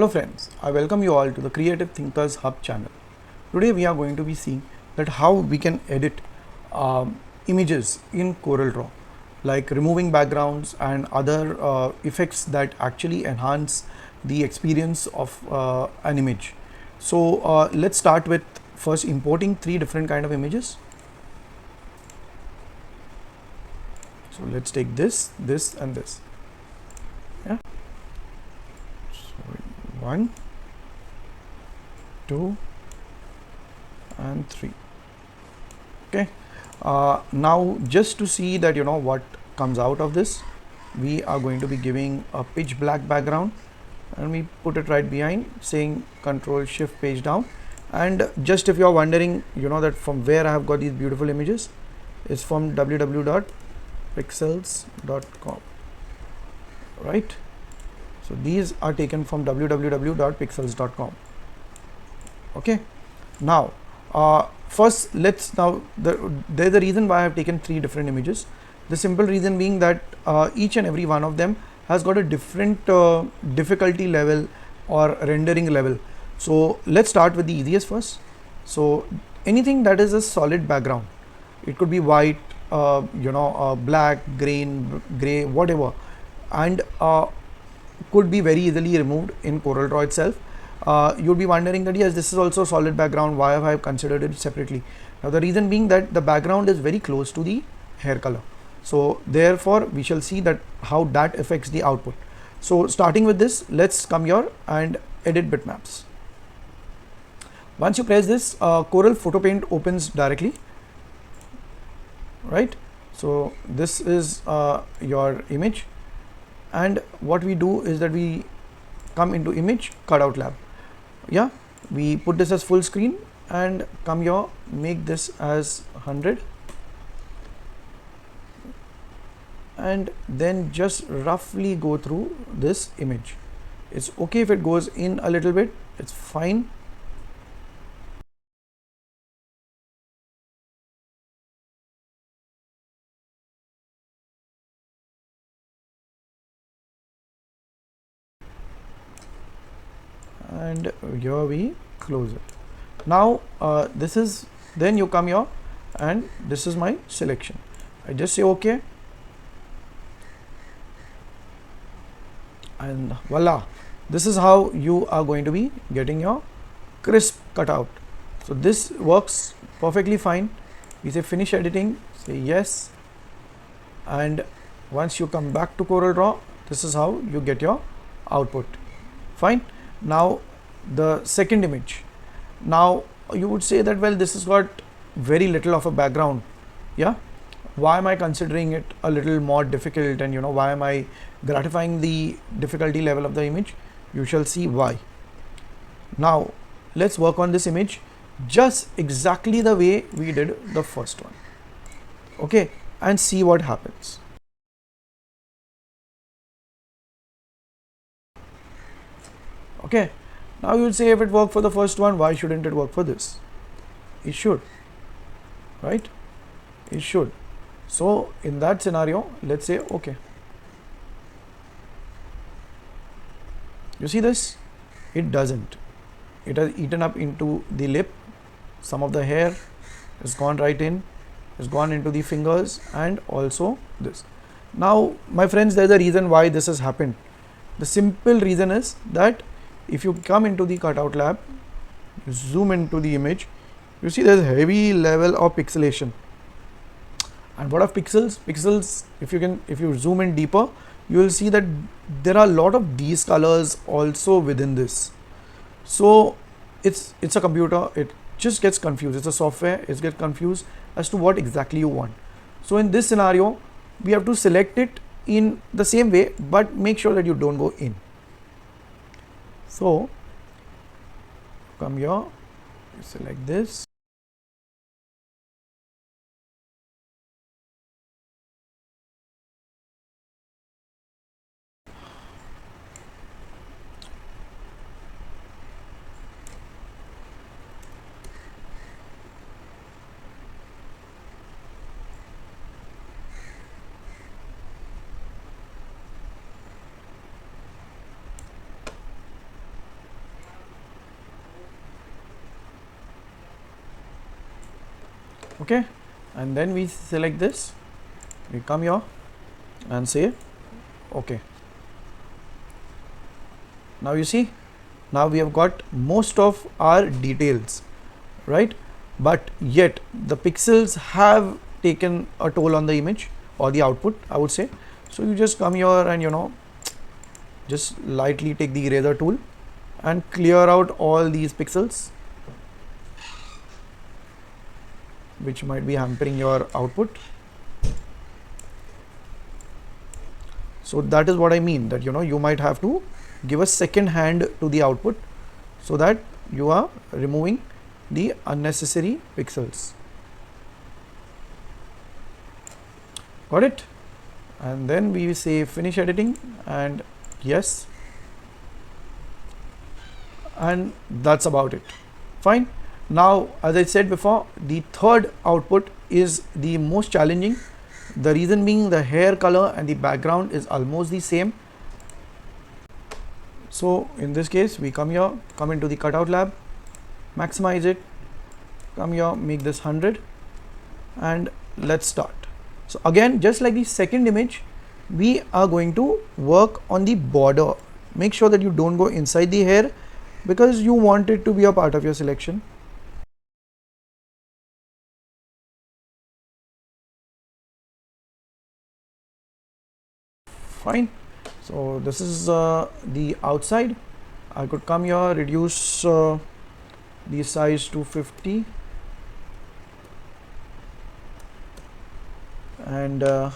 Hello friends, I welcome you all to the Creative Thinkers Hub channel. Today we are going to be seeing that how we can edit images in CorelDraw, like removing backgrounds and other effects that actually enhance the experience of an image. So let's start with first importing three different kind of images. So let's take this, this and this. Yeah. So 1, 2 and 3. Okay, now just to see that what comes out of this, we are going to be giving a pitch black background and we put it right behind, saying Control Shift page down. And just if you are wondering that from where I have got these beautiful images, it's from www.pixels.com, right? So these are taken from www.pixels.com. okay, now first there's a reason why I have taken three different images. The simple reason being that each and every one of them has got a different difficulty level or rendering level. So let's start with the easiest first. So anything that is a solid background, it could be white, black, gray, whatever, and could be very easily removed in CorelDraw itself. You'll be wondering that yes, this is also a solid background, why have I considered it separately? Now the reason being that the background is very close to the hair color, so therefore we shall see that how that affects the output. So starting with this, let's come here and edit bitmaps. Once you press this, Corel Photo Paint opens directly, right? So this is your image, and what we do is that we come into image cutout lab. Yeah, we put this as full screen and come here, make this as 100, and then just roughly go through this image. It's okay if it goes in a little bit, it's fine. And here we close it. Now this is, then you come here and this is my selection. I just say okay, and voila, this is how you are going to be getting your crisp cutout. So this works perfectly fine. We say finish editing, say yes, and once you come back to CorelDraw, this is how you get your output. Fine. Now the second image, now you would say that, well, this has got very little of a background. Yeah, why am I considering it a little more difficult, and why am I gratifying the difficulty level of the image? You shall see why. Now let's work on this image just exactly the way we did the first one, okay, and see what happens. Okay, now you would say, if it worked for the first one, why shouldn't it work for this? It should, right? It should. So in that scenario, let's say okay. You see this? It doesn't. It has eaten up into the lip. Some of the hair has gone right in, has gone into the fingers, and also this. Now my friends, there's a reason why this has happened. The simple reason is that if you come into the cutout lab, you zoom into the image, you see there's a heavy level of pixelation. And what are pixels? Pixels, if you zoom in deeper, you will see that there are a lot of these colors also within this. So it's a computer, it just gets confused. It's a software, it gets confused as to what exactly you want. So in this scenario, we have to select it in the same way, but make sure that you don't go in. So come here, select this, Okay, and then we select this, we come here and say okay. Now you see, now we have got most of our details, right? But yet the pixels have taken a toll on the image or the output, I would say. So you just come here and, you know, just lightly take the eraser tool and clear out all these pixels which might be hampering your output. So that is what I mean, that, you know, you might have to give a second hand to the output so that you are removing the unnecessary pixels. Got it? And then we say finish editing, and yes, and that's about it. Fine. Now, as I said before, the third output is the most challenging. The reason being, the hair color and the background is almost the same. So in this case, we come here, come into the cutout lab, maximize it, come here, make this 100, and let's start. So again, just like the second image, we are going to work on the border. Make sure that you don't go inside the hair because you want it to be a part of your selection. Fine. So this is the outside. I could come here, reduce the size to 50, and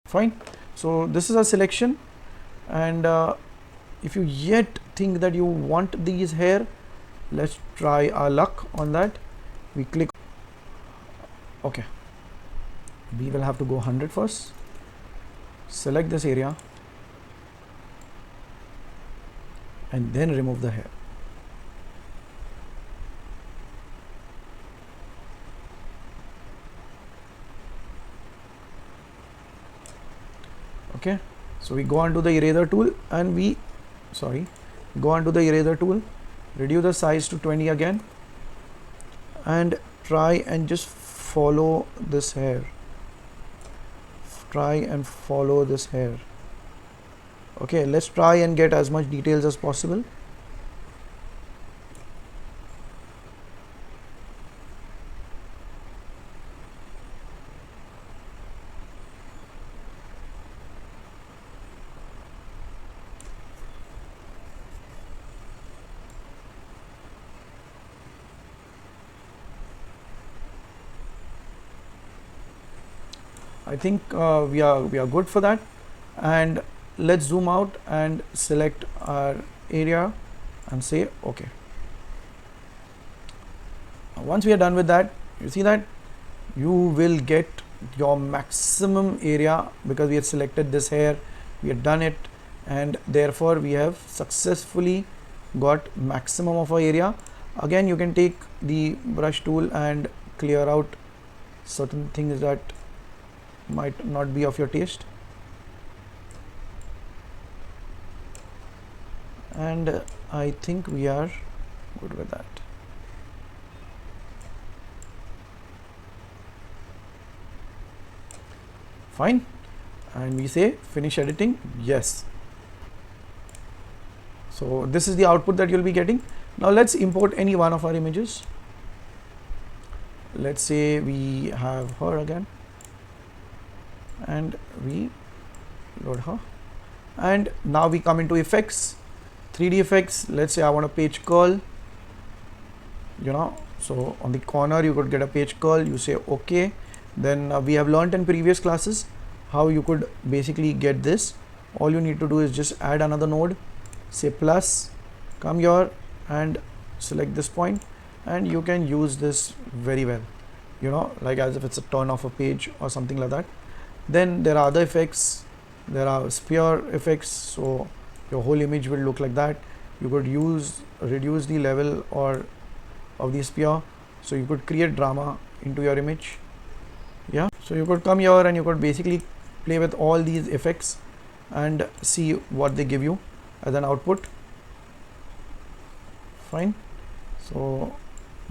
fine. So this is a selection, and if you yet think that you want these hair, let's try our luck on that. We click, okay, we will have to go 100 first, select this area and then remove the hair. Okay, so we go on to the eraser tool and we go on to the eraser tool, reduce the size to 20 again, and try and just follow this hair. Try and follow this hair. Okay, let's try and get as much details as possible. I think we are good for that, and let's zoom out and select our area and say okay. Once we are done with that, you see that you will get your maximum area because we have selected this hair, we have done it, and therefore we have successfully got maximum of our area. Again, you can take the brush tool and clear out certain things that might not be of your taste, and I think we are good with that. Fine, and we say finish editing, yes. So this is the output that you'll be getting. Now let's import any one of our images. Let's say we have her again, and we load her, and now we come into effects, 3D effects. Let's say I want a page curl, you know, so on the corner you could get a page curl, you say okay. Then we have learned in previous classes how you could basically get this. All you need to do is just add another node, say plus, come here and select this point, and you can use this very well, you know, like as if it's a turn off a page or something like that. Then there are other effects, there are sphere effects, so your whole image will look like that. You could reduce the level or of the sphere, So you could create drama into your image. Yeah, so you could come here and you could basically play with all these effects and see what they give you as an output. Fine. So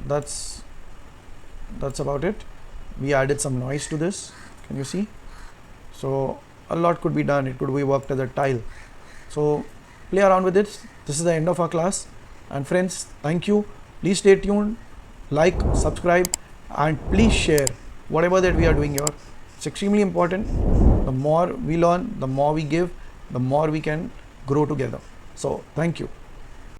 that's about it. We added some noise to this. Can you see? So a lot could be done. It could be worked as a tile. So play around with it. This is the end of our class. And friends, thank you. Please stay tuned, like, subscribe, and please share whatever that we are doing here. It's extremely important. The more we learn, the more we give, the more we can grow together. So thank you.